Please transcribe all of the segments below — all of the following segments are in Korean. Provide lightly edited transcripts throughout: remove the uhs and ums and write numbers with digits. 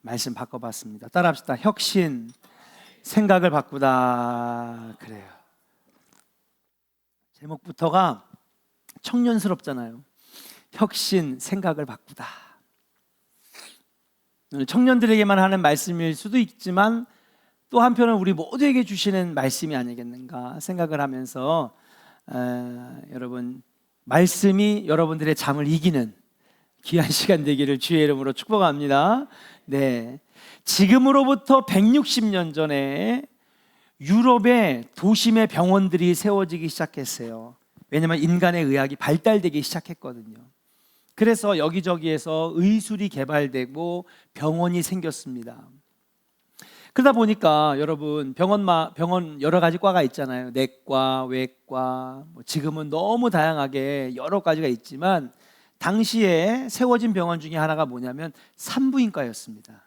말씀 바꿔봤습니다. 따라합시다. 혁신, 생각을 바꾸다. 그래요. 제목부터가 청년스럽잖아요. 혁신, 생각을 바꾸다. 청년들에게만 하는 말씀일 수도 있지만 또 한편은 우리 모두에게 주시는 말씀이 아니겠는가 생각을 하면서 여러분, 말씀이 여러분들의 잠을 이기는 귀한 시간 되기를 주의 이름으로 축복합니다. 네, 지금으로부터 160년 전에 유럽의 도심의 병원들이 세워지기 시작했어요. 왜냐하면 인간의 의학이 발달되기 시작했거든요. 그래서 여기저기에서 의술이 개발되고 병원이 생겼습니다. 그러다 보니까 여러분, 병원 여러 가지 과가 있잖아요. 내과, 외과, 지금은 너무 다양하게 여러 가지가 있지만 당시에 세워진 병원 중에 하나가 뭐냐면 산부인과였습니다.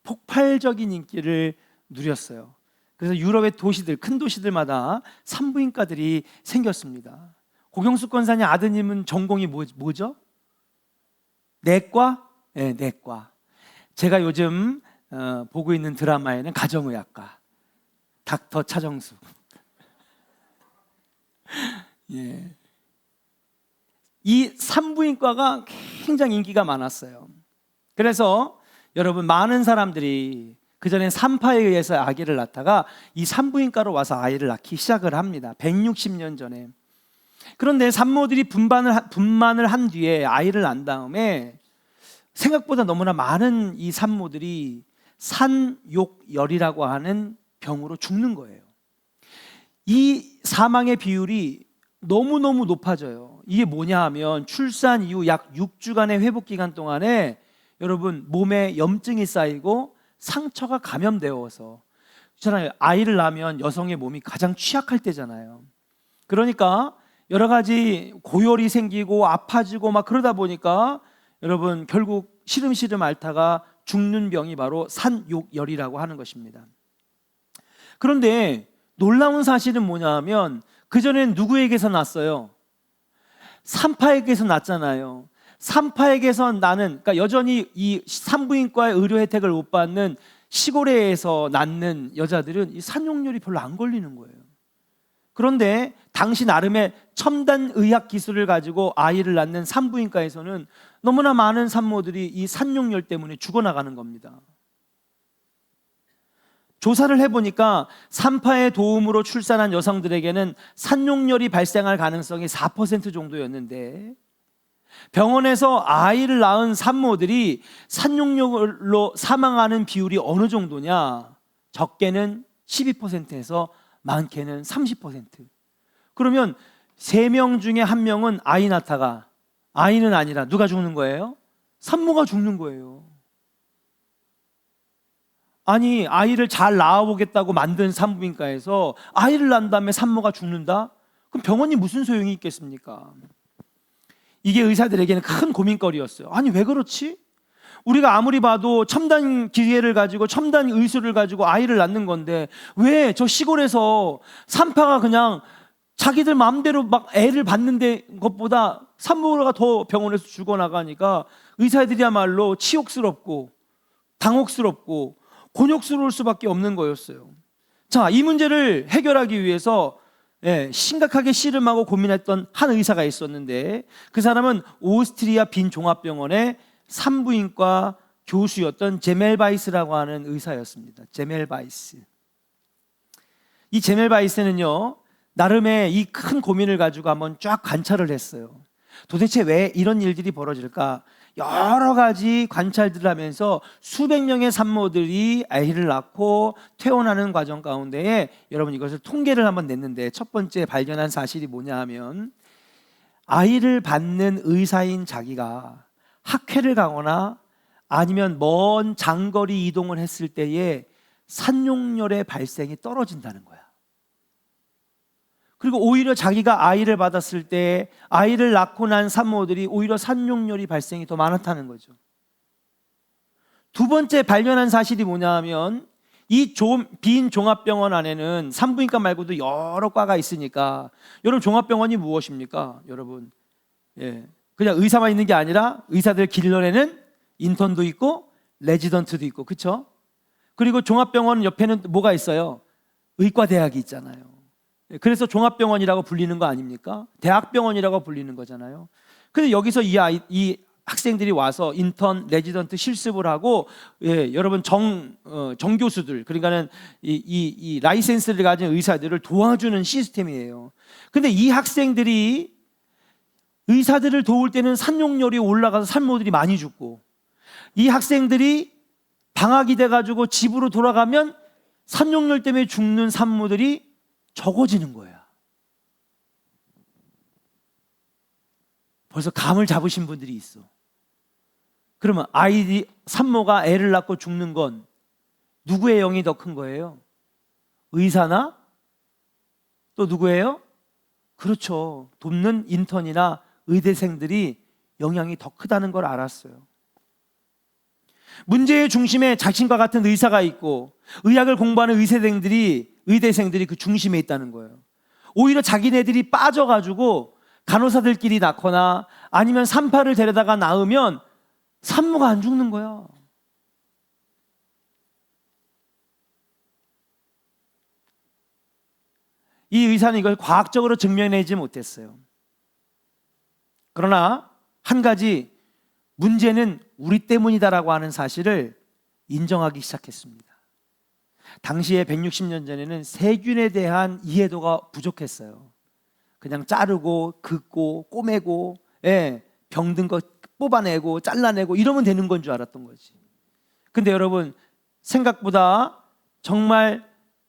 폭발적인 인기를 누렸어요. 그래서 유럽의 도시들, 큰 도시들마다 산부인과들이 생겼습니다. 고경숙 권사님 아드님은 전공이 뭐죠? 내과? 네, 내과. 제가 요즘 보고 있는 드라마에는 가정의학과, 닥터 차정수. 예. 이 산부인과가 굉장히 인기가 많았어요. 그래서 여러분, 많은 사람들이 그전엔 산파에 의해서 아기를 낳다가 이 산부인과로 와서 아이를 낳기 시작을 합니다. 160년 전에. 그런데 산모들이 분만을 한 뒤에 아이를 낳은 다음에 생각보다 너무나 많은 이 산모들이 산욕열이라고 하는 병으로 죽는 거예요. 이 사망의 비율이 너무너무 높아져요. 이게 뭐냐 하면 출산 이후 약 6주간의 회복 기간 동안에 여러분, 몸에 염증이 쌓이고 상처가 감염되어서, 있잖아요, 아이를 낳으면 여성의 몸이 가장 취약할 때잖아요. 그러니까 여러 가지 고열이 생기고 아파지고 막 그러다 보니까 여러분, 결국 시름시름 앓다가 죽는 병이 바로 산욕열이라고 하는 것입니다. 그런데 놀라운 사실은 뭐냐 하면 그전엔 누구에게서 났어요? 산파에게서 났잖아요. 산파에게서 나는, 그러니까 여전히 이 산부인과의 의료 혜택을 못 받는 시골에서 낳는 여자들은 이 산욕열이 별로 안 걸리는 거예요. 그런데 당시 나름의 첨단 의학 기술을 가지고 아이를 낳는 산부인과에서는 너무나 많은 산모들이 이 산욕열 때문에 죽어나가는 겁니다. 조사를 해보니까 산파의 도움으로 출산한 여성들에게는 산욕열이 발생할 가능성이 4% 정도였는데, 병원에서 아이를 낳은 산모들이 산욕열로 사망하는 비율이 어느 정도냐? 적게는 12%에서 많게는 30%. 그러면 3명 중에 1명은 아이 낳다가, 아이는 아니라 누가 죽는 거예요? 산모가 죽는 거예요. 아니, 아이를 잘 낳아보겠다고 만든 산부인과에서 아이를 낳은 다음에 산모가 죽는다? 그럼 병원이 무슨 소용이 있겠습니까? 이게 의사들에게는 큰 고민거리였어요. 아니, 왜 그렇지? 우리가 아무리 봐도 첨단 기계를 가지고 첨단 의술을 가지고 아이를 낳는 건데 왜 저 시골에서 산파가 그냥 자기들 마음대로 막 애를 받는 것보다 산모가 더 병원에서 죽어나가니까 의사들이야말로 치욕스럽고 당혹스럽고 곤욕스러울 수밖에 없는 거였어요. 자, 이 문제를 해결하기 위해서 심각하게 씨름하고 고민했던 한 의사가 있었는데, 그 사람은 오스트리아 빈 종합병원의 산부인과 교수였던 제멜바이스라고 하는 의사였습니다. 제멜바이스. 이 제멜바이스는요, 나름의 이 큰 고민을 가지고 한번 쫙 관찰을 했어요. 도대체 왜 이런 일들이 벌어질까? 여러 가지 관찰들을 하면서 수백 명의 산모들이 아이를 낳고 퇴원하는 과정 가운데에 여러분, 이것을 통계를 한번 냈는데, 첫 번째 발견한 사실이 뭐냐 하면 아이를 받는 의사인 자기가 학회를 가거나 아니면 먼 장거리 이동을 했을 때에 산욕열의 발생이 떨어진다는 거야. 그리고 오히려 자기가 아이를 받았을 때 아이를 낳고 난 산모들이 오히려 산욕열이 발생이 더 많았다는 거죠. 두 번째 발견한 사실이 뭐냐 하면 이 빈 종합병원 안에는 산부인과 말고도 여러 과가 있으니까, 여러분, 종합병원이 무엇입니까? 여러분, 그냥 의사만 있는 게 아니라 의사들 길러내는 인턴도 있고 레지던트도 있고, 그렇죠? 그리고 종합병원 옆에는 뭐가 있어요? 의과대학이 있잖아요. 그래서 종합병원이라고 불리는 거 아닙니까? 대학병원이라고 불리는 거잖아요. 근데 여기서 이 학생들이 와서 인턴, 레지던트 실습을 하고, 여러분 정교수들, 그러니까는 이 라이센스를 가진 의사들을 도와주는 시스템이에요. 근데 이 학생들이 의사들을 도울 때는 산용열이 올라가서 산모들이 많이 죽고, 이 학생들이 방학이 돼가지고 집으로 돌아가면 산용열 때문에 죽는 산모들이 적어지는 거야. 벌써 감을 잡으신 분들이 있어. 그러면 산모가 애를 낳고 죽는 건 누구의 영이 더 큰 거예요? 의사나 또 누구예요? 그렇죠. 돕는 인턴이나 의대생들이 영향이 더 크다는 걸 알았어요. 문제의 중심에 자신과 같은 의사가 있고, 의학을 공부하는 의대생들이 그 중심에 있다는 거예요. 오히려 자기네들이 빠져가지고 간호사들끼리 낳거나 아니면 산파를 데려다가 낳으면 산모가 안 죽는 거야. 이 의사는 이걸 과학적으로 증명해내지 못했어요. 그러나 한 가지, 문제는 우리 때문이다라고 하는 사실을 인정하기 시작했습니다. 당시에 160년 전에는 세균에 대한 이해도가 부족했어요. 그냥 자르고 긋고 꼬매고 병든 거 뽑아내고 잘라내고 이러면 되는 건 줄 알았던 거지. 근데 여러분, 생각보다 정말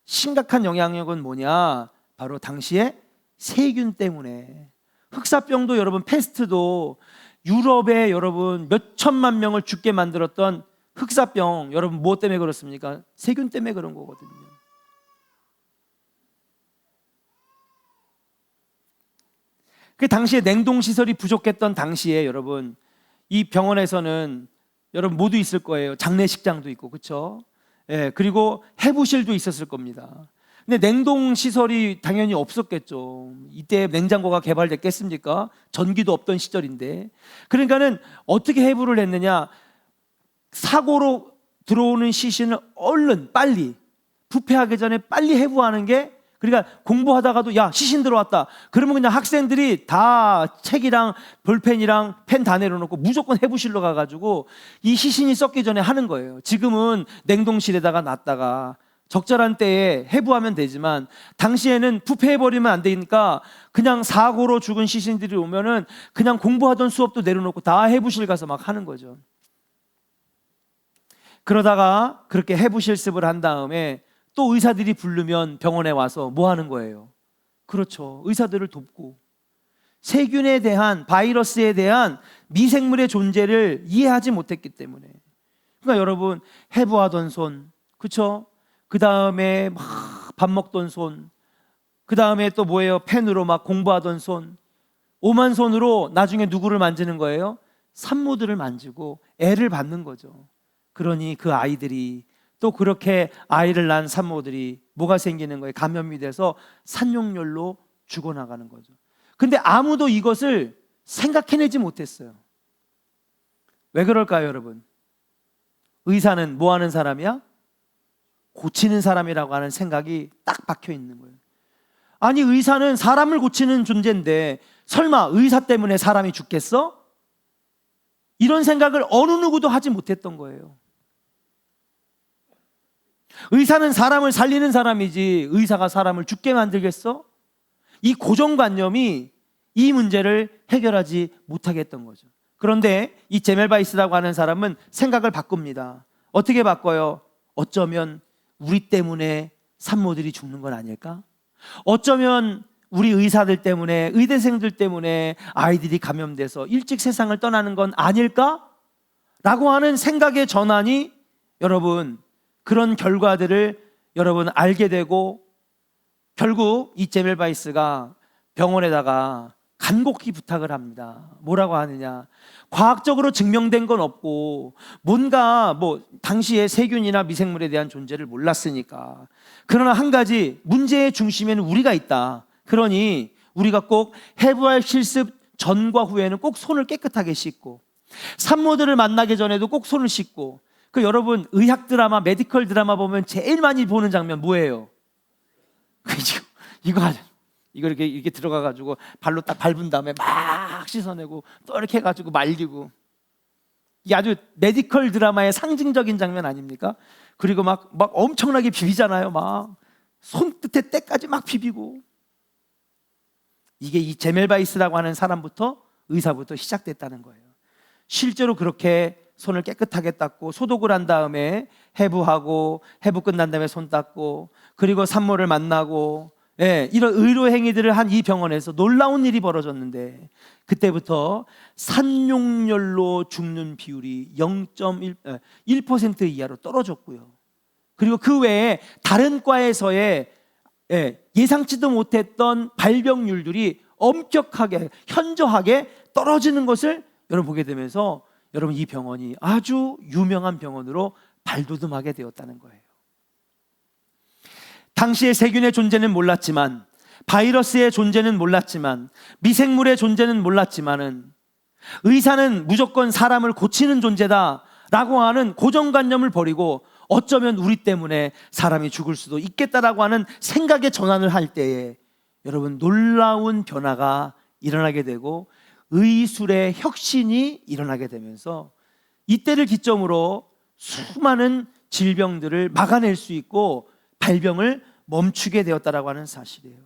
심각한 영향력은 뭐냐? 바로 당시에 세균 때문에. 흑사병도 여러분, 패스트도 유럽에 여러분 몇 천만 명을 죽게 만들었던 흑사병, 여러분 뭐 때문에 그렇습니까? 세균 때문에 그런 거거든요. 그 당시에 냉동시설이 부족했던 당시에 여러분, 이 병원에서는 여러분 모두 있을 거예요. 장례식장도 있고, 그렇죠? 그리고 해부실도 있었을 겁니다. 근데 냉동시설이 당연히 없었겠죠. 이때 냉장고가 개발됐겠습니까? 전기도 없던 시절인데. 그러니까는 어떻게 해부를 했느냐? 사고로 들어오는 시신을 얼른 빨리, 부패하기 전에 빨리 해부하는 게, 그러니까 공부하다가도 야, 시신 들어왔다. 그러면 그냥 학생들이 다 책이랑 볼펜이랑 펜 다 내려놓고 무조건 해부실로 가가지고 이 시신이 썩기 전에 하는 거예요. 지금은 냉동실에다가 놨다가 적절한 때에 해부하면 되지만, 당시에는 부패해버리면 안 되니까 그냥 사고로 죽은 시신들이 오면은 그냥 공부하던 수업도 내려놓고 다 해부실 가서 막 하는 거죠. 그러다가 그렇게 해부 실습을 한 다음에 또 의사들이 부르면 병원에 와서 뭐 하는 거예요? 그렇죠. 의사들을 돕고, 세균에 대한, 바이러스에 대한 미생물의 존재를 이해하지 못했기 때문에. 그러니까 여러분, 해부하던 손, 그렇죠? 그 다음에 막 밥 먹던 손, 그 다음에 또 뭐예요? 펜으로 막 공부하던 손, 오만 손으로 나중에 누구를 만지는 거예요? 산모들을 만지고 애를 받는 거죠. 그러니 그 아이들이, 또 그렇게 아이를 낳은 산모들이 뭐가 생기는 거예요? 감염이 돼서 산용열로 죽어나가는 거죠. 근데 아무도 이것을 생각해내지 못했어요. 왜 그럴까요, 여러분? 의사는 뭐 하는 사람이야? 고치는 사람이라고 하는 생각이 딱 박혀 있는 거예요. 아니, 의사는 사람을 고치는 존재인데 설마 의사 때문에 사람이 죽겠어? 이런 생각을 어느 누구도 하지 못했던 거예요. 의사는 사람을 살리는 사람이지 의사가 사람을 죽게 만들겠어? 이 고정관념이 이 문제를 해결하지 못하게 했던 거죠. 그런데 이 제멜바이스라고 하는 사람은 생각을 바꿉니다. 어떻게 바꿔요? 어쩌면 우리 때문에 산모들이 죽는 건 아닐까? 어쩌면 우리 의사들 때문에, 의대생들 때문에 아이들이 감염돼서 일찍 세상을 떠나는 건 아닐까? 라고 하는 생각의 전환이, 여러분, 그런 결과들을 여러분 알게 되고, 결국 이 제멜바이스가 병원에다가 간곡히 부탁을 합니다. 뭐라고 하느냐? 과학적으로 증명된 건 없고, 뭔가 당시에 세균이나 미생물에 대한 존재를 몰랐으니까. 그러나 한 가지, 문제의 중심에는 우리가 있다. 그러니 우리가 꼭 해부할 실습 전과 후에는 꼭 손을 깨끗하게 씻고, 산모들을 만나기 전에도 꼭 손을 씻고, 그 여러분 의학 드라마, 메디컬 드라마 보면 제일 많이 보는 장면 뭐예요? 이거 이렇게 들어가 가지고 발로 딱 밟은 다음에 막 씻어내고 또 이렇게 해가지고 말리고, 이게 아주 메디컬 드라마의 상징적인 장면 아닙니까? 그리고 막 엄청나게 비비잖아요. 막 손끝에 때까지 막 비비고. 이게 이 제멜바이스라고 하는 사람부터, 의사부터 시작됐다는 거예요. 실제로 그렇게 손을 깨끗하게 닦고 소독을 한 다음에 해부하고, 해부 끝난 다음에 손 닦고, 그리고 산모를 만나고, 이런 의료 행위들을 한 이 병원에서 놀라운 일이 벌어졌는데, 그때부터 산용열로 죽는 비율이 0.1% 이하로 떨어졌고요. 그리고 그 외에 다른 과에서의 예상치도 못했던 발병률들이 엄격하게, 현저하게 떨어지는 것을 여러분 보게 되면서, 여러분 이 병원이 아주 유명한 병원으로 발돋움하게 되었다는 거예요. 당시에 세균의 존재는 몰랐지만, 바이러스의 존재는 몰랐지만, 미생물의 존재는 몰랐지만은, 의사는 무조건 사람을 고치는 존재다라고 하는 고정관념을 버리고 어쩌면 우리 때문에 사람이 죽을 수도 있겠다라고 하는 생각의 전환을 할 때에 여러분 놀라운 변화가 일어나게 되고 의술의 혁신이 일어나게 되면서, 이때를 기점으로 수많은 질병들을 막아낼 수 있고 발병을 멈추게 되었다라고 하는 사실이에요.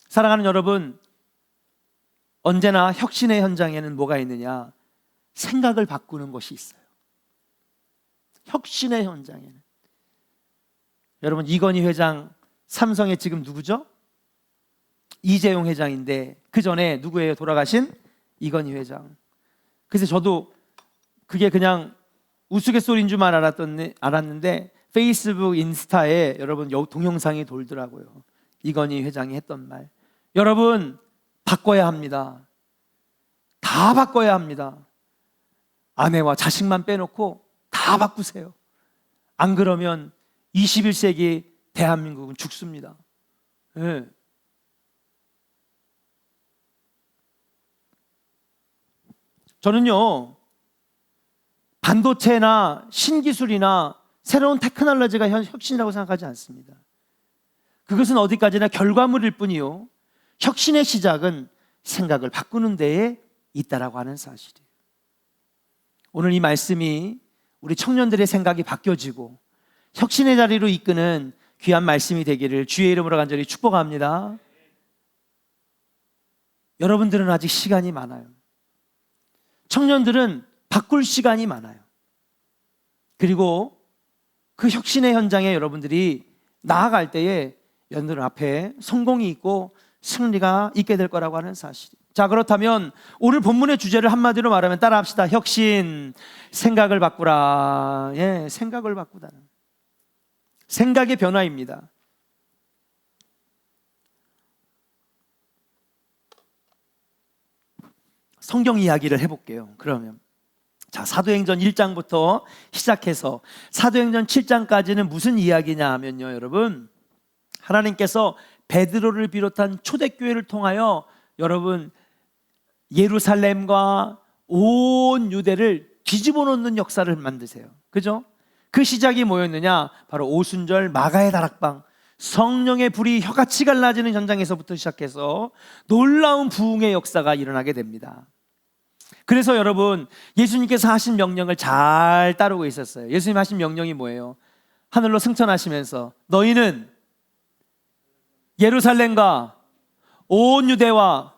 사랑하는 여러분, 언제나 혁신의 현장에는 뭐가 있느냐? 생각을 바꾸는 것이 있어요. 혁신의 현장에는. 여러분, 이건희 회장, 삼성의 지금 누구죠? 이재용 회장인데, 그 전에 누구예요? 돌아가신 이건희 회장. 그래서 저도 그게 그냥 우스갯소리인 줄만 알았는데 페이스북, 인스타에 여러분 동영상이 돌더라고요. 이건희 회장이 했던 말. 여러분, 바꿔야 합니다. 다 바꿔야 합니다. 아내와 자식만 빼놓고 다 바꾸세요. 안 그러면 21세기 대한민국은 죽습니다. 네. 저는요, 반도체나 신기술이나 새로운 테크놀로지가 혁신이라고 생각하지 않습니다. 그것은 어디까지나 결과물일 뿐이요, 혁신의 시작은 생각을 바꾸는 데에 있다라고 하는 사실이에요. 오늘 이 말씀이 우리 청년들의 생각이 바뀌어지고 혁신의 자리로 이끄는 귀한 말씀이 되기를 주의 이름으로 간절히 축복합니다. 여러분들은 아직 시간이 많아요. 청년들은 바꿀 시간이 많아요. 그리고 그 혁신의 현장에 여러분들이 나아갈 때에 여러분들 앞에 성공이 있고 승리가 있게 될 거라고 하는 사실. 자, 그렇다면 오늘 본문의 주제를 한마디로 말하면 따라합시다. 혁신, 생각을 바꾸라. 생각을 바꾸다는, 생각의 변화입니다. 성경 이야기를 해볼게요. 그러면 자, 사도행전 1장부터 시작해서 사도행전 7장까지는 무슨 이야기냐 하면요, 여러분, 하나님께서 베드로를 비롯한 초대교회를 통하여 여러분 예루살렘과 온 유대를 뒤집어 놓는 역사를 만드세요. 그죠? 그 시작이 뭐였느냐? 바로 오순절 마가의 다락방, 성령의 불이 혀같이 갈라지는 현장에서부터 시작해서 놀라운 부흥의 역사가 일어나게 됩니다. 그래서 여러분, 예수님께서 하신 명령을 잘 따르고 있었어요. 예수님 하신 명령이 뭐예요? 하늘로 승천하시면서 너희는 예루살렘과 온 유대와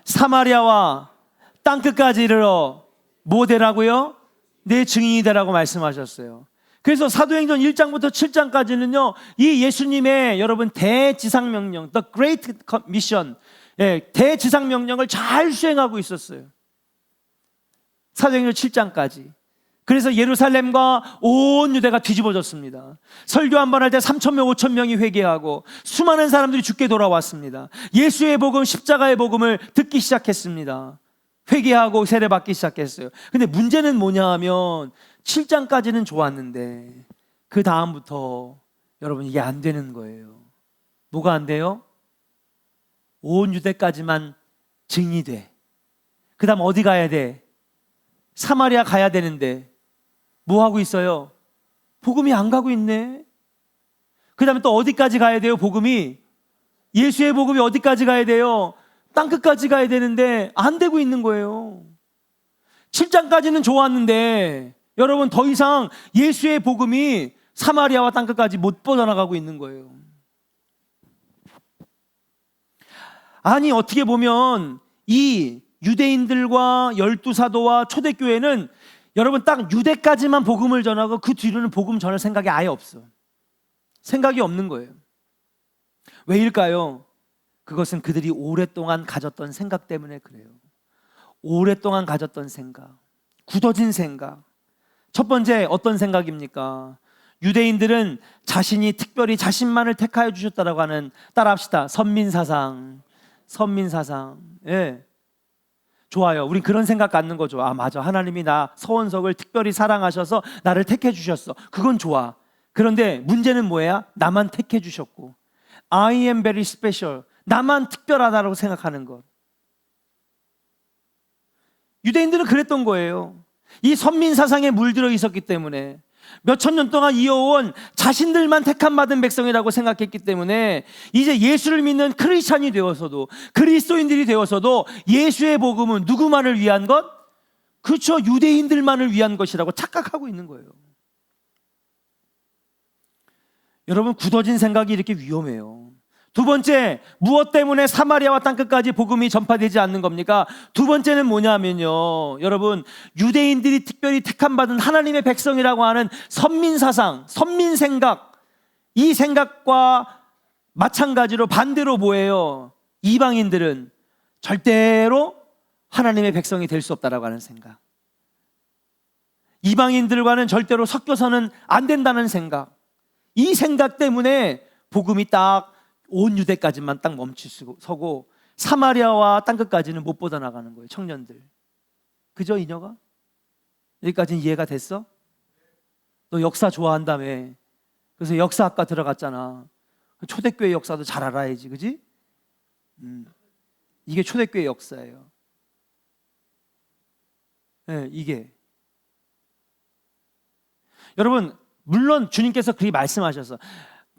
사마리아와 땅끝까지 이르러 뭐 되라고요? 내 증인이 되라고 말씀하셨어요. 그래서 사도행전 1장부터 7장까지는요, 이 예수님의 여러분 대지상명령, The Great Mission, 대지상명령을 잘 수행하고 있었어요. 사도행전 7장까지. 그래서 예루살렘과 온 유대가 뒤집어졌습니다. 설교 한 번 할 때 3,000명, 5,000명이 회개하고 수많은 사람들이 죽게 돌아왔습니다. 예수의 복음, 십자가의 복음을 듣기 시작했습니다. 회개하고 세례받기 시작했어요. 근데 문제는 뭐냐 하면 7장까지는 좋았는데 그 다음부터 여러분 이게 안 되는 거예요. 뭐가 안 돼요? 온 유대까지만 증이 돼. 그 다음 어디 가야 돼? 사마리아 가야 되는데 뭐 하고 있어요? 복음이 안 가고 있네. 그 다음에 또 어디까지 가야 돼요? 복음이, 예수의 복음이 어디까지 가야 돼요? 땅끝까지 가야 되는데 안 되고 있는 거예요. 7장까지는 좋았는데 여러분, 더 이상 예수의 복음이 사마리아와 땅끝까지 못 뻗어나가고 있는 거예요. 아니, 어떻게 보면 이 유대인들과 12사도와 초대교회는 여러분 딱 유대까지만 복음을 전하고 그 뒤로는 복음 전할 생각이 아예 없어. 생각이 없는 거예요. 왜일까요? 그것은 그들이 오랫동안 가졌던 생각 때문에 그래요. 오랫동안 가졌던 생각, 굳어진 생각. 첫 번째 어떤 생각입니까? 유대인들은 자신이 특별히 자신만을 택하여 주셨다라고 하는, 따라합시다, 선민사상. 선민사상. 예. 좋아요. 우린 그런 생각 갖는 거 좋아. 아, 맞아. 하나님이 나 서원석을 특별히 사랑하셔서 나를 택해 주셨어. 그건 좋아. 그런데 문제는 뭐야? 나만 택해 주셨고, I am very special. 나만 특별하다라고 생각하는 것. 유대인들은 그랬던 거예요. 이 선민사상에 물들어 있었기 때문에, 몇천 년 동안 이어온 자신들만 택함 받은 백성이라고 생각했기 때문에 이제 예수를 믿는 크리스찬이 되어서도, 그리스도인들이 되어서도 예수의 복음은 누구만을 위한 것? 그렇죠, 유대인들만을 위한 것이라고 착각하고 있는 거예요. 여러분, 굳어진 생각이 이렇게 위험해요. 두 번째, 무엇 때문에 사마리아와 땅끝까지 복음이 전파되지 않는 겁니까? 두 번째는 뭐냐면요, 여러분, 유대인들이 특별히 택함받은 하나님의 백성이라고 하는 선민사상, 선민생각, 이 생각과 마찬가지로 반대로 뭐예요? 이방인들은 절대로 하나님의 백성이 될 수 없다라고 하는 생각, 이방인들과는 절대로 섞여서는 안 된다는 생각, 이 생각 때문에 복음이 딱 온 유대까지만 딱 멈추고 사마리아와 땅끝까지는 못 뻗어나가는 거예요. 청년들, 그죠? 이녀가? 여기까지는 이해가 됐어? 너 역사 좋아한다며. 그래서 역사학과 들어갔잖아. 초대교회 역사도 잘 알아야지, 그지? 이게 초대교회 역사예요. 네, 이게. 여러분, 물론 주님께서 그렇게 말씀하셔서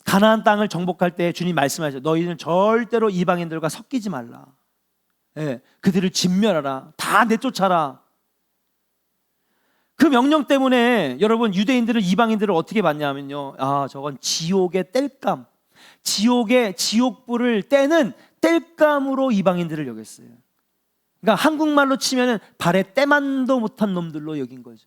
가나안 땅을 정복할 때 주님 말씀하셨죠. 너희는 절대로 이방인들과 섞이지 말라. 예, 그들을 진멸하라. 다 내쫓아라. 그 명령 때문에 여러분, 유대인들은 이방인들을 어떻게 봤냐면요, 아, 저건 지옥의 땔감, 지옥의 지옥불을 떼는 땔감으로 이방인들을 여겼어요. 그러니까 한국말로 치면은 발에 때만도 못한 놈들로 여긴 거죠.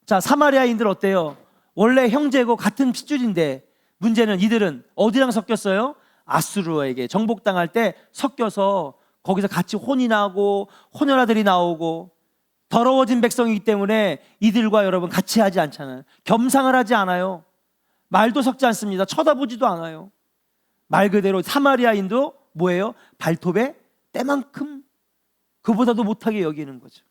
자, 사마리아인들 어때요? 원래 형제고 같은 핏줄인데 문제는 이들은 어디랑 섞였어요? 아수르에게 정복당할 때 섞여서 거기서 같이 혼이 나고 혼혈아들이 나오고, 더러워진 백성이기 때문에 이들과 여러분 같이 하지 않잖아요. 겸상을 하지 않아요. 말도 섞지 않습니다. 쳐다보지도 않아요. 말 그대로 사마리아인도 뭐예요? 발톱에 때만큼, 그보다도 못하게 여기는 거죠.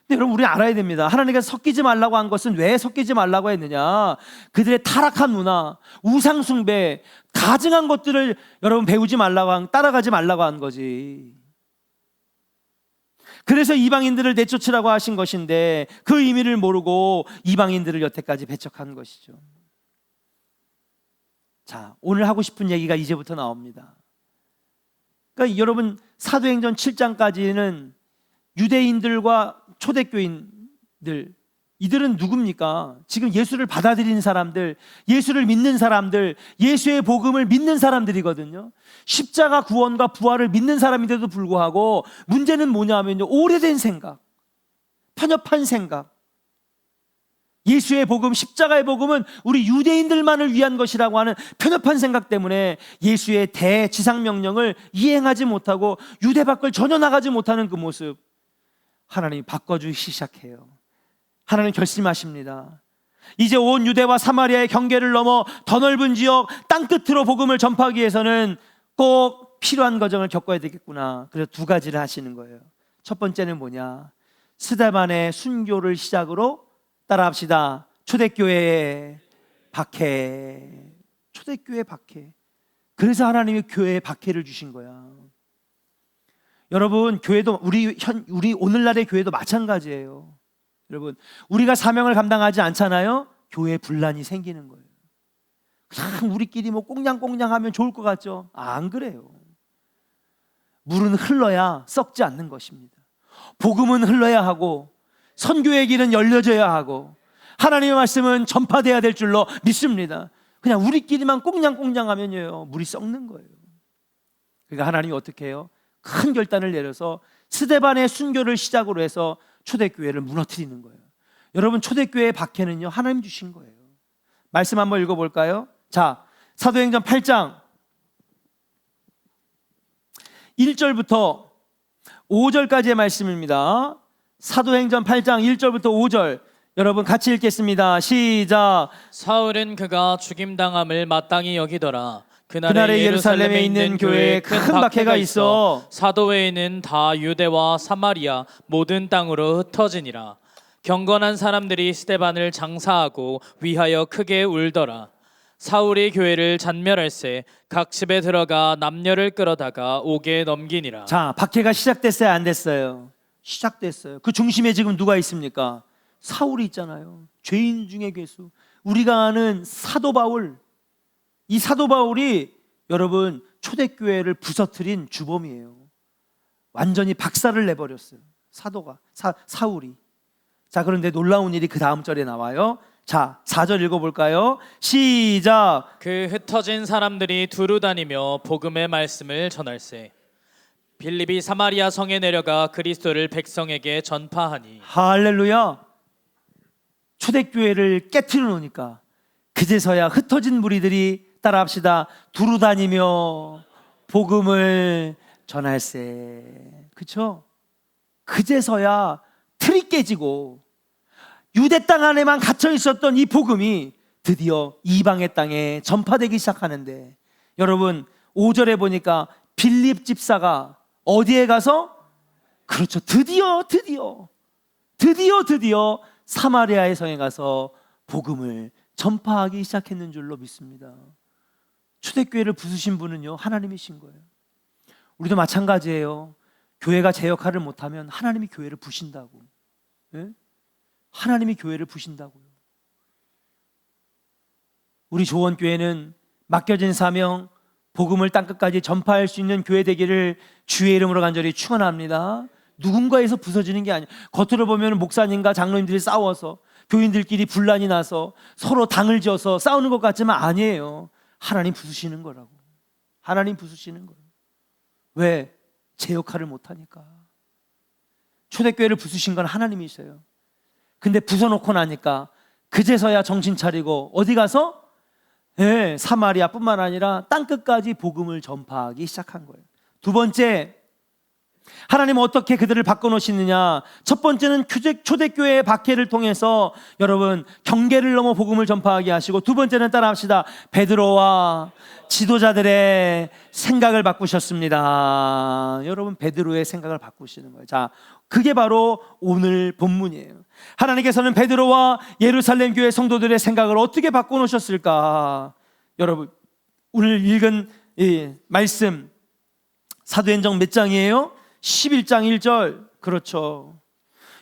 근데 여러분, 우리 알아야 됩니다. 하나님께서 섞이지 말라고 한 것은 왜 섞이지 말라고 했느냐? 그들의 타락한 문화, 우상 숭배, 가증한 것들을 여러분 배우지 말라고 따라가지 말라고 한 거지. 그래서 이방인들을 내쫓으라고 하신 것인데 그 의미를 모르고 이방인들을 여태까지 배척한 것이죠. 자, 오늘 하고 싶은 얘기가 이제부터 나옵니다. 그러니까 여러분, 사도행전 7장까지는 유대인들과 초대교인들, 이들은 누굽니까? 지금 예수를 받아들이는 사람들, 예수를 믿는 사람들, 예수의 복음을 믿는 사람들이거든요. 십자가 구원과 부활을 믿는 사람인데도 불구하고 문제는 뭐냐면요, 오래된 생각, 편협한 생각. 예수의 복음, 십자가의 복음은 우리 유대인들만을 위한 것이라고 하는 편협한 생각 때문에 예수의 대지상명령을 이행하지 못하고 유대 밖을 전혀 나가지 못하는 그 모습, 하나님이 바꿔주기 시작해요. 하나님 결심하십니다. 이제 온 유대와 사마리아의 경계를 넘어 더 넓은 지역 땅끝으로 복음을 전파하기 위해서는 꼭 필요한 과정을 겪어야 되겠구나. 그래서 두 가지를 하시는 거예요. 첫 번째는 뭐냐? 스데반의 순교를 시작으로, 따라합시다, 초대교회의 박해. 초대교회 박해. 그래서 하나님이 교회에 박해를 주신 거야. 여러분, 교회도 우리 오늘날의 교회도 마찬가지예요. 여러분, 우리가 사명을 감당하지 않잖아요. 교회에 분란이 생기는 거예요. 그냥 우리끼리 뭐 꽁냥꽁냥 하면 좋을 것 같죠? 안 그래요. 물은 흘러야 썩지 않는 것입니다. 복음은 흘러야 하고 선교의 길은 열려져야 하고 하나님의 말씀은 전파돼야 될 줄로 믿습니다. 그냥 우리끼리만 꽁냥꽁냥 하면요, 물이 썩는 거예요. 그러니까 하나님이 어떻게 해요? 큰 결단을 내려서 스데반의 순교를 시작으로 해서 초대교회를 무너뜨리는 거예요. 여러분, 초대교회의 박해는요, 하나님 주신 거예요. 말씀 한번 읽어볼까요? 자, 사도행전 8장 1절부터 5절까지의 말씀입니다. 사도행전 8장 1절부터 5절, 여러분 같이 읽겠습니다. 시작. 사울은 그가 죽임당함을 마땅히 여기더라. 그날에 예루살렘에 있는 교회에 큰 박해가 있어 사도 외에는 다 유대와 사마리아 모든 땅으로 흩어지니라. 경건한 사람들이 스데반을 장사하고 위하여 크게 울더라. 사울이 교회를 잔멸할세 각 집에 들어가 남녀를 끌어다가 옥에 넘기니라. 자, 박해가 시작됐어요, 안 됐어요? 시작됐어요. 그 중심에 지금 누가 있습니까? 사울이 있잖아요. 죄인 중에 괴수. 우리가 아는 사도 바울. 이 사도 바울이 여러분 초대교회를 부서뜨린 주범이에요. 완전히 박살을 내버렸어요. 사도가 사울이. 자, 그런데 놀라운 일이 그 다음 절에 나와요. 자, 4절 읽어볼까요? 시작. 그 흩어진 사람들이 두루 다니며 복음의 말씀을 전할세. 빌립이 사마리아 성에 내려가 그리스도를 백성에게 전파하니. 할렐루야. 초대교회를 깨트려 놓으니까 그제서야 흩어진 무리들이 따라합시다. 두루 다니며 복음을 전할세. 그쵸? 그제서야 틀이 깨지고 유대 땅 안에만 갇혀 있었던 이 복음이 드디어 이방의 땅에 전파되기 시작하는데, 여러분 5절에 보니까 빌립 집사가 어디에 가서, 그렇죠, 드디어 사마리아의 성에 가서 복음을 전파하기 시작했는 줄로 믿습니다. 초대교회를 부수신 분은요, 하나님이신 거예요. 우리도 마찬가지예요. 교회가 제 역할을 못하면 하나님이 교회를 부신다고. 예? 하나님이 교회를 부신다고요. 우리 조원교회는 맡겨진 사명, 복음을 땅끝까지 전파할 수 있는 교회 되기를 주의 이름으로 간절히 축원합니다. 누군가에서 부서지는 게 아니에요. 겉으로 보면 목사님과 장로님들이 싸워서 교인들끼리 분란이 나서 서로 당을 지어서 싸우는 것 같지만 아니에요. 하나님 부수시는 거라고. 하나님 부수시는 거예요. 왜? 제 역할을 못하니까. 초대교회를 부수신 건 하나님이세요. 근데 부숴놓고 나니까 그제서야 정신 차리고 어디 가서 사마리아뿐만 아니라 땅끝까지 복음을 전파하기 시작한 거예요. 두 번째, 하나님은 어떻게 그들을 바꿔놓으시느냐. 첫 번째는 초대교회의 박해를 통해서 여러분 경계를 넘어 복음을 전파하게 하시고, 두 번째는 따라합시다. 베드로와 지도자들의 생각을 바꾸셨습니다. 여러분 베드로의 생각을 바꾸시는 거예요. 자, 그게 바로 오늘 본문이에요. 하나님께서는 베드로와 예루살렘 교회 성도들의 생각을 어떻게 바꿔놓으셨을까. 여러분 오늘 읽은 이 말씀 사도행전 몇 장이에요? 11장 1절. 그렇죠.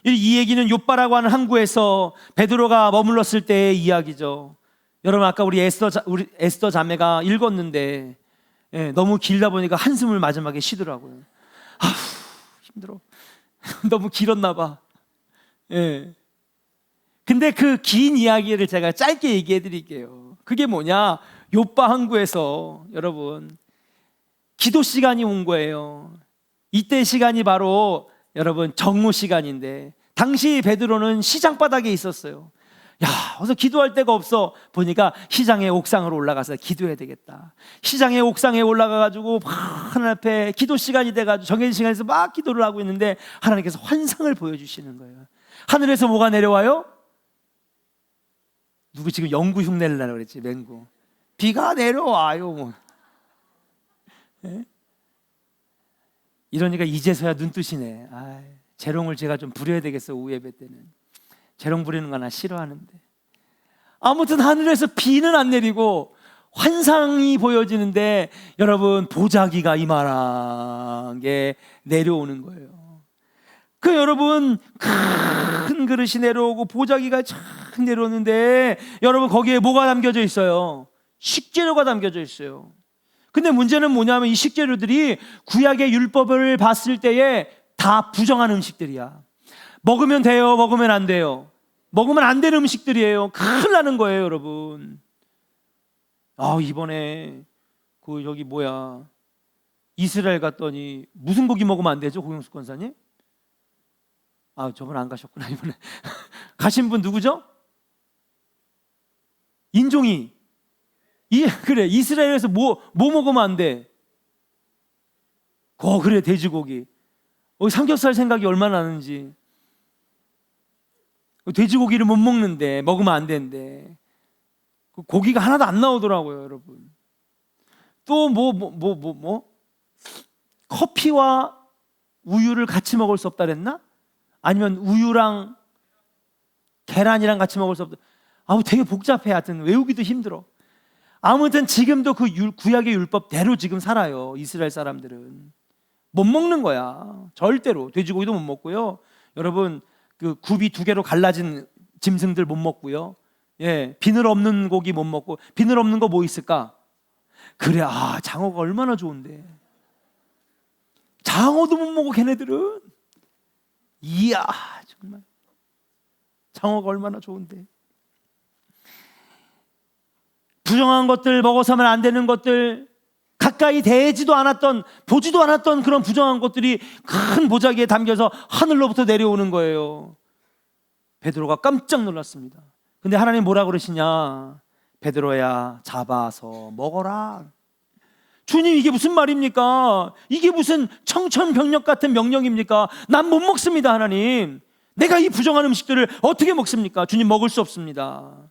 이 얘기는 욥바라고 하는 항구에서 베드로가 머물렀을 때의 이야기죠. 여러분 아까 우리 에스더 자매가 읽었는데 너무 길다 보니까 한숨을 마지막에 쉬더라고요. 아휴 힘들어. 너무 길었나 봐. 근데 그 긴 이야기를 제가 짧게 얘기해 드릴게요. 그게 뭐냐, 욥바 항구에서 여러분 기도 시간이 온 거예요. 이때 시간이 바로 여러분 정오 시간인데, 당시 베드로는 시장 바닥에 있었어요. 야, 어서 기도할 데가 없어. 보니까 시장의 옥상으로 올라가서 기도해야 되겠다. 시장의 옥상에 올라가가지고 하나님 앞에 기도 시간이 돼가지고 정해진 시간에서 막 기도를 하고 있는데 하나님께서 환상을 보여주시는 거예요. 하늘에서 뭐가 내려와요? 누구 지금 영구 흉내를 내려고 그랬지? 맹구. 비가 내려와요. 뭐. 이러니까 이제서야 눈 뜨시네. 재롱을 제가 좀 부려야 되겠어. 오후 예배 때는 재롱 부리는 거 나 싫어하는데. 아무튼 하늘에서 비는 안 내리고 환상이 보여지는데 여러분 보자기가 이만한 게 내려오는 거예요. 그 여러분 큰 그릇이 내려오고 보자기가 쫙 내려오는데 여러분 거기에 뭐가 담겨져 있어요? 식재료가 담겨져 있어요. 근데 문제는 뭐냐면 이 식재료들이 구약의 율법을 봤을 때에 다 부정한 음식들이야. 먹으면 돼요, 먹으면 안 돼요. 먹으면 안 되는 음식들이에요. 큰일 나는 거예요, 여러분. 이번에 여기 이스라엘 갔더니 무슨 고기 먹으면 안 되죠, 고경숙 권사님? 저번 안 가셨구나. 이번에 가신 분 누구죠? 인종이. 그래, 이스라엘에서 뭐 먹으면 안 돼? 그래, 돼지고기. 삼겹살 생각이 얼마나 나는지. 돼지고기를 못 먹는데, 먹으면 안 되는데, 고기가 하나도 안 나오더라고요, 여러분. 또 커피와 우유를 같이 먹을 수 없다 그랬나? 아니면 우유랑 계란이랑 같이 먹을 수 없다. 되게 복잡해. 하여튼 외우기도 힘들어. 아무튼 지금도 그 구약의 율법대로 지금 살아요. 이스라엘 사람들은 못 먹는 거야. 절대로 돼지고기도 못 먹고요. 여러분 그 굽이 2개로 갈라진 짐승들 못 먹고요. 비늘 없는 고기 못 먹고. 비늘 없는 거 뭐 있을까? 그래, 장어가 얼마나 좋은데. 장어도 못 먹어 걔네들은. 이야, 정말 장어가 얼마나 좋은데. 부정한 것들, 먹어서는 안 되는 것들, 가까이 대지도 않았던, 보지도 않았던 그런 부정한 것들이 큰 보자기에 담겨서 하늘로부터 내려오는 거예요. 베드로가 깜짝 놀랐습니다. 근데 하나님 뭐라 그러시냐? 베드로야, 잡아서 먹어라. 주님, 이게 무슨 말입니까? 이게 무슨 청천벽력 같은 명령입니까? 난 못 먹습니다. 하나님, 내가 이 부정한 음식들을 어떻게 먹습니까? 주님, 먹을 수 없습니다.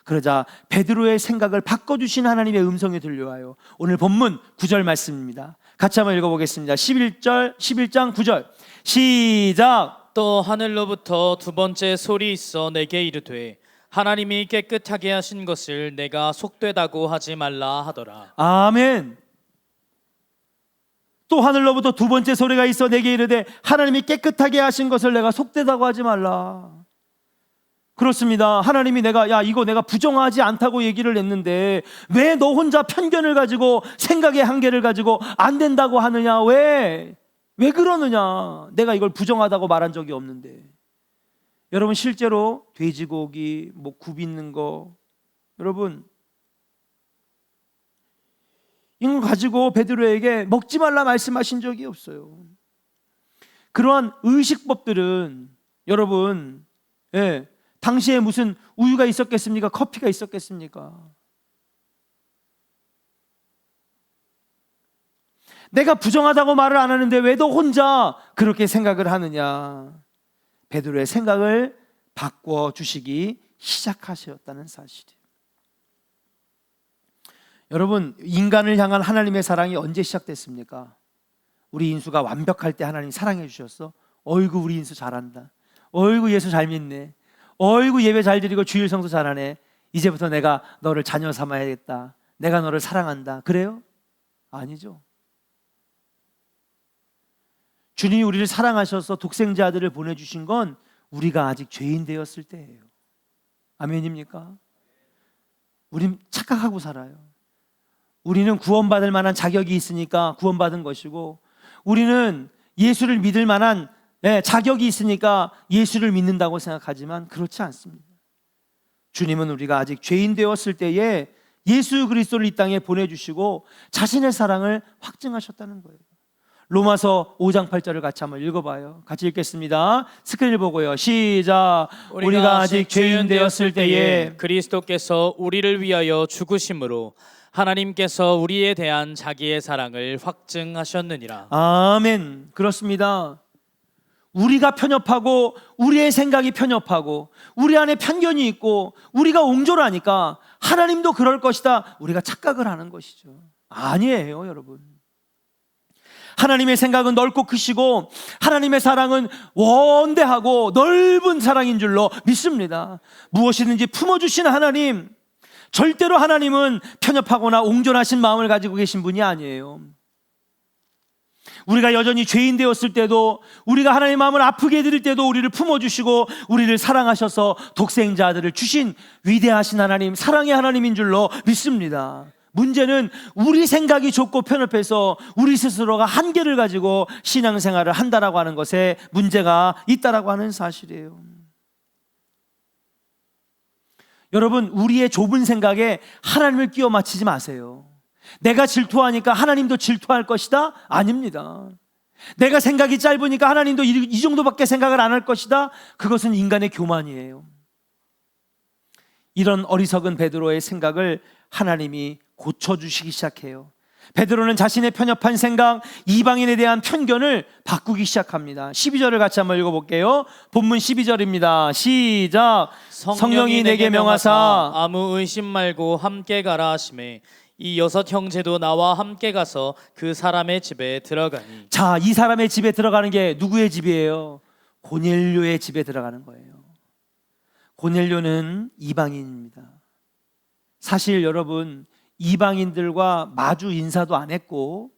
그러자 베드로의 생각을 바꿔주신 하나님의 음성이 들려와요. 오늘 본문 9절 말씀입니다. 같이 한번 읽어보겠습니다. 11장 9절 시작. 또 하늘로부터 두 번째 소리 있어 내게 이르되 하나님이 깨끗하게 하신 것을 내가 속되다고 하지 말라 하더라. 아멘. 또 하늘로부터 두 번째 소리가 있어 내게 이르되 하나님이 깨끗하게 하신 것을 내가 속되다고 하지 말라. 그렇습니다. 하나님이 이거 내가 부정하지 않다고 얘기를 했는데 왜 너 혼자 편견을 가지고 생각의 한계를 가지고 안 된다고 하느냐? 왜 그러느냐? 내가 이걸 부정하다고 말한 적이 없는데. 여러분 실제로 돼지고기, 굽 있는 거, 여러분 이걸 가지고 베드로에게 먹지 말라 말씀하신 적이 없어요. 그러한 의식법들은 여러분, 당시에 무슨 우유가 있었겠습니까? 커피가 있었겠습니까? 내가 부정하다고 말을 안 하는데 왜 너 혼자 그렇게 생각을 하느냐? 베드로의 생각을 바꿔주시기 시작하셨다는 사실이에요. 여러분, 인간을 향한 하나님의 사랑이 언제 시작됐습니까? 우리 인수가 완벽할 때 하나님 사랑해 주셨어. 어이구 우리 인수 잘한다. 어이구 예수 잘 믿네. 어이구 예배 잘 드리고 주일 성수 잘하네. 이제부터 내가 너를 자녀 삼아야겠다. 내가 너를 사랑한다. 그래요? 아니죠. 주님이 우리를 사랑하셔서 독생자 아들을 보내주신 건 우리가 아직 죄인 되었을 때예요. 아멘입니까? 우린 착각하고 살아요. 우리는 구원받을 만한 자격이 있으니까 구원받은 것이고, 우리는 예수를 믿을 만한 자격이 있으니까 예수를 믿는다고 생각하지만 그렇지 않습니다. 주님은 우리가 아직 죄인 되었을 때에 예수 그리스도를 이 땅에 보내주시고 자신의 사랑을 확증하셨다는 거예요. 로마서 5장 8절을 같이 한번 읽어봐요. 같이 읽겠습니다. 스크린을 보고요. 시작. 우리가 아직 죄인 되었을 때에 그리스도께서 우리를 위하여 죽으심으로 하나님께서 우리에 대한 자기의 사랑을 확증하셨느니라. 아멘. 그렇습니다. 우리가 편협하고 우리의 생각이 편협하고 우리 안에 편견이 있고 우리가 옹졸하니까 하나님도 그럴 것이다, 우리가 착각을 하는 것이죠. 아니에요, 여러분. 하나님의 생각은 넓고 크시고 하나님의 사랑은 원대하고 넓은 사랑인 줄로 믿습니다. 무엇이든지 품어주시는 하나님, 절대로 하나님은 편협하거나 옹졸하신 마음을 가지고 계신 분이 아니에요. 우리가 여전히 죄인 되었을 때도, 우리가 하나님의 마음을 아프게 해드릴 때도 우리를 품어주시고 우리를 사랑하셔서 독생자들을 주신 위대하신 하나님, 사랑의 하나님인 줄로 믿습니다. 문제는 우리 생각이 좁고 편협해서 우리 스스로가 한계를 가지고 신앙생활을 한다라고 하는 것에 문제가 있다라고 하는 사실이에요. 여러분, 우리의 좁은 생각에 하나님을 끼워 맞추지 마세요. 내가 질투하니까 하나님도 질투할 것이다? 아닙니다. 내가 생각이 짧으니까 하나님도 이 정도밖에 생각을 안 할 것이다? 그것은 인간의 교만이에요. 이런 어리석은 베드로의 생각을 하나님이 고쳐주시기 시작해요. 베드로는 자신의 편협한 생각, 이방인에 대한 편견을 바꾸기 시작합니다. 12절을 같이 한번 읽어볼게요. 본문 12절입니다. 시작. 성령이 내게 명하사 아무 의심 말고 함께 가라 하시매 이 6 형제도 나와 함께 가서 그 사람의 집에 들어가니. 자, 이 사람의 집에 들어가는 게 누구의 집이에요? 고넬료의 집에 들어가는 거예요. 고넬료는 이방인입니다. 사실 여러분, 이방인들과 마주 인사도 안 했고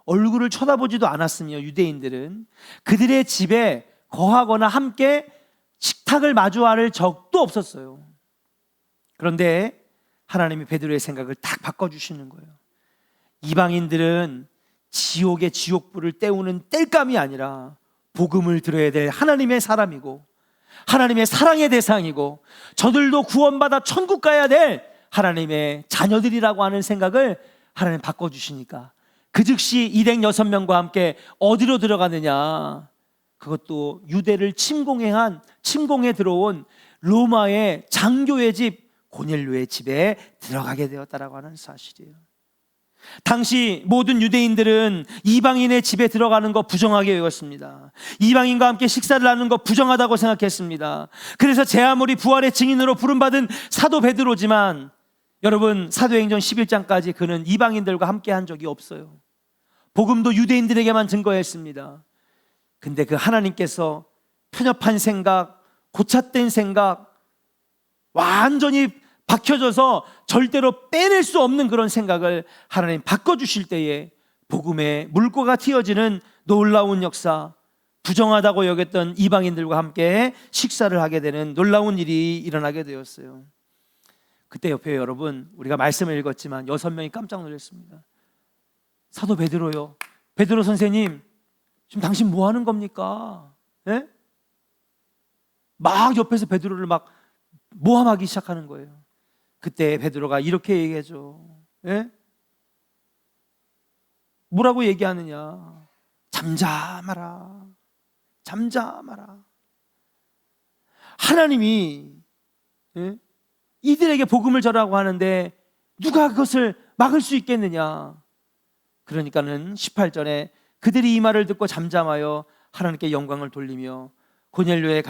얼굴을 쳐다보지도 않았으며 유대인들은 그들의 집에 거하거나 함께 식탁을 마주할 적도 없었어요. 그런데 하나님이 베드로의 생각을 딱 바꿔주시는 거예요. 이방인들은 지옥의 지옥불을 때우는 땔감이 아니라 복음을 들어야 될 하나님의 사람이고 하나님의 사랑의 대상이고 저들도 구원받아 천국 가야 될 하나님의 자녀들이라고 하는 생각을 하나님 바꿔주시니까 그 즉시 일행 6명과 함께 어디로 들어가느냐, 그것도 유대를 침공해 들어온 로마의 장교의 집 고넬료의 집에 들어가게 되었다라고 하는 사실이에요. 당시 모든 유대인들은 이방인의 집에 들어가는 거 부정하게 여겼습니다. 이방인과 함께 식사를 하는 거 부정하다고 생각했습니다. 그래서 제 아무리 부활의 증인으로 부름받은 사도 베드로지만 여러분, 사도행전 11장까지 그는 이방인들과 함께 한 적이 없어요. 복음도 유대인들에게만 증거했습니다. 근데 그 하나님께서 편협한 생각, 고착된 생각, 완전히 박혀져서 절대로 빼낼 수 없는 그런 생각을 하나님 바꿔주실 때에 복음의 물꼬가 튀어지는 놀라운 역사, 부정하다고 여겼던 이방인들과 함께 식사를 하게 되는 놀라운 일이 일어나게 되었어요. 그때 옆에 여러분, 우리가 말씀을 읽었지만 6명이 깜짝 놀랐습니다. 사도 베드로요, 베드로 선생님, 지금 당신 뭐 하는 겁니까? 예? 막 옆에서 베드로를 막 모함하기 시작하는 거예요. 그때 베드로가 이렇게 얘기하죠. 예? 뭐라고 얘기하느냐? 잠잠하라. 잠잠하라. 하나님이 이들에게 복음을 전하고 하는데 누가 그것을 막을 수 있겠느냐? 그러니까는 18절에 그들이 이 말을 듣고 잠잠하여 하나님께 영광을 돌리며 고넬료의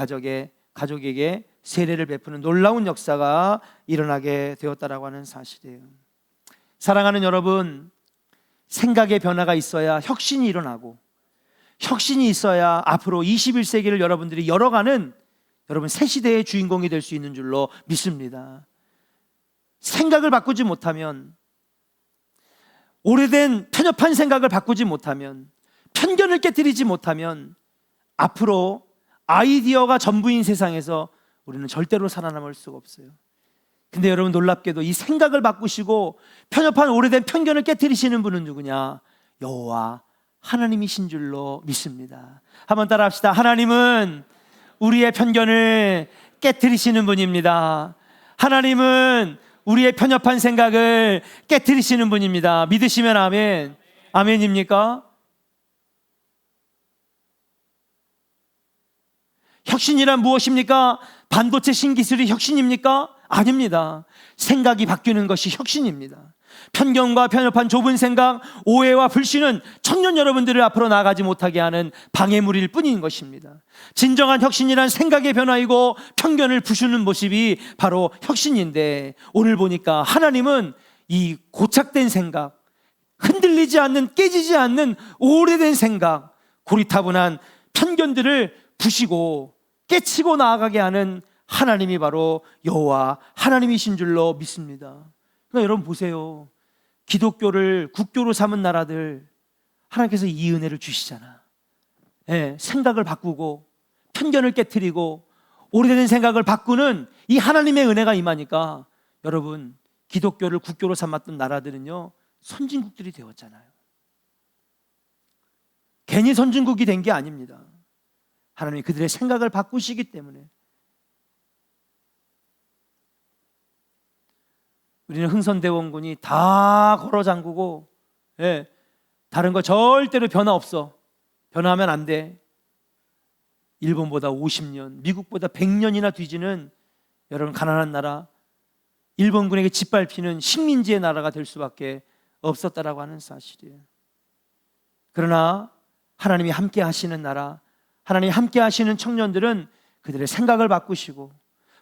가족에게 세례를 베푸는 놀라운 역사가 일어나게 되었다라고 하는 사실이에요. 사랑하는 여러분, 생각의 변화가 있어야 혁신이 일어나고 혁신이 있어야 앞으로 21세기를 여러분들이 열어가는 여러분 새 시대의 주인공이 될 수 있는 줄로 믿습니다. 생각을 바꾸지 못하면, 오래된 편협한 생각을 바꾸지 못하면, 편견을 깨뜨리지 못하면 앞으로 아이디어가 전부인 세상에서 우리는 절대로 살아남을 수가 없어요. 근데 여러분, 놀랍게도 이 생각을 바꾸시고 편협한 오래된 편견을 깨뜨리시는 분은 누구냐? 여호와 하나님이신 줄로 믿습니다. 한번 따라 합시다. 하나님은 우리의 편견을 깨뜨리시는 분입니다. 하나님은 우리의 편협한 생각을 깨뜨리시는 분입니다. 믿으시면 아멘. 아멘입니까? 혁신이란 무엇입니까? 반도체 신기술이 혁신입니까? 아닙니다. 생각이 바뀌는 것이 혁신입니다. 편견과 편협한 좁은 생각, 오해와 불신은 청년 여러분들을 앞으로 나아가지 못하게 하는 방해물일 뿐인 것입니다. 진정한 혁신이란 생각의 변화이고 편견을 부수는 모습이 바로 혁신인데, 오늘 보니까 하나님은 이 고착된 생각, 흔들리지 않는, 깨지지 않는 오래된 생각, 고리타분한 편견들을 부시고 깨치고 나아가게 하는 하나님이 바로 여호와 하나님이신 줄로 믿습니다. 그러니까 여러분 보세요. 기독교를 국교로 삼은 나라들 하나님께서 이 은혜를 주시잖아. 예, 생각을 바꾸고 편견을 깨트리고 오래된 생각을 바꾸는 이 하나님의 은혜가 임하니까 여러분 기독교를 국교로 삼았던 나라들은요 선진국들이 되었잖아요. 괜히 선진국이 된 게 아닙니다. 하나님이 그들의 생각을 바꾸시기 때문에. 우리는 흥선대원군이 다 걸어 잠그고, 예, 다른 거 절대로 변화 없어. 변화하면 안 돼. 일본보다 50년, 미국보다 100년이나 뒤지는 여러분 가난한 나라, 일본군에게 짓밟히는 식민지의 나라가 될 수밖에 없었다라고 하는 사실이에요. 그러나 하나님이 함께 하시는 나라, 하나님이 함께 하시는 청년들은 그들의 생각을 바꾸시고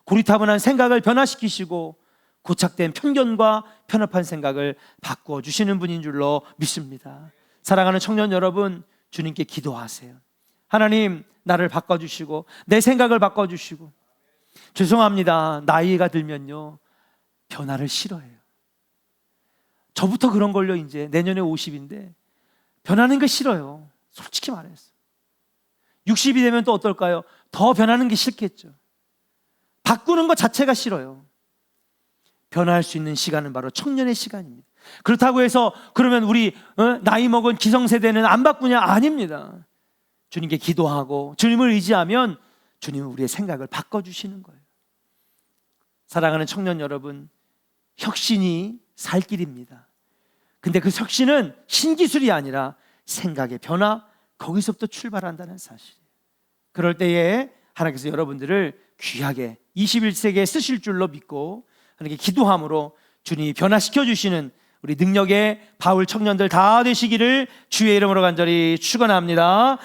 고리타분한 생각을 변화시키시고 고착된 편견과 편협한 생각을 바꾸어 주시는 분인 줄로 믿습니다. 사랑하는 청년 여러분, 주님께 기도하세요. 하나님, 나를 바꿔주시고 내 생각을 바꿔주시고. 죄송합니다. 나이가 들면요 변화를 싫어해요. 저부터 그런 걸요. 이제 내년에 50인데 변하는 게 싫어요. 솔직히 말해서 60이 되면 또 어떨까요? 더 변하는 게 싫겠죠. 바꾸는 것 자체가 싫어요. 변화할 수 있는 시간은 바로 청년의 시간입니다. 그렇다고 해서 그러면 우리 나이 먹은 기성세대는 안 바꾸냐? 아닙니다. 주님께 기도하고 주님을 의지하면 주님은 우리의 생각을 바꿔주시는 거예요. 사랑하는 청년 여러분, 혁신이 살 길입니다. 근데 그 혁신은 신기술이 아니라 생각의 변화, 거기서부터 출발한다는 사실이에요. 그럴 때에 하나님께서 여러분들을 귀하게 21세기에 쓰실 줄로 믿고 하나님께 기도함으로 주님이 변화시켜 주시는 우리 능력의 바울 청년들 다 되시기를 주의 이름으로 간절히 축원합니다.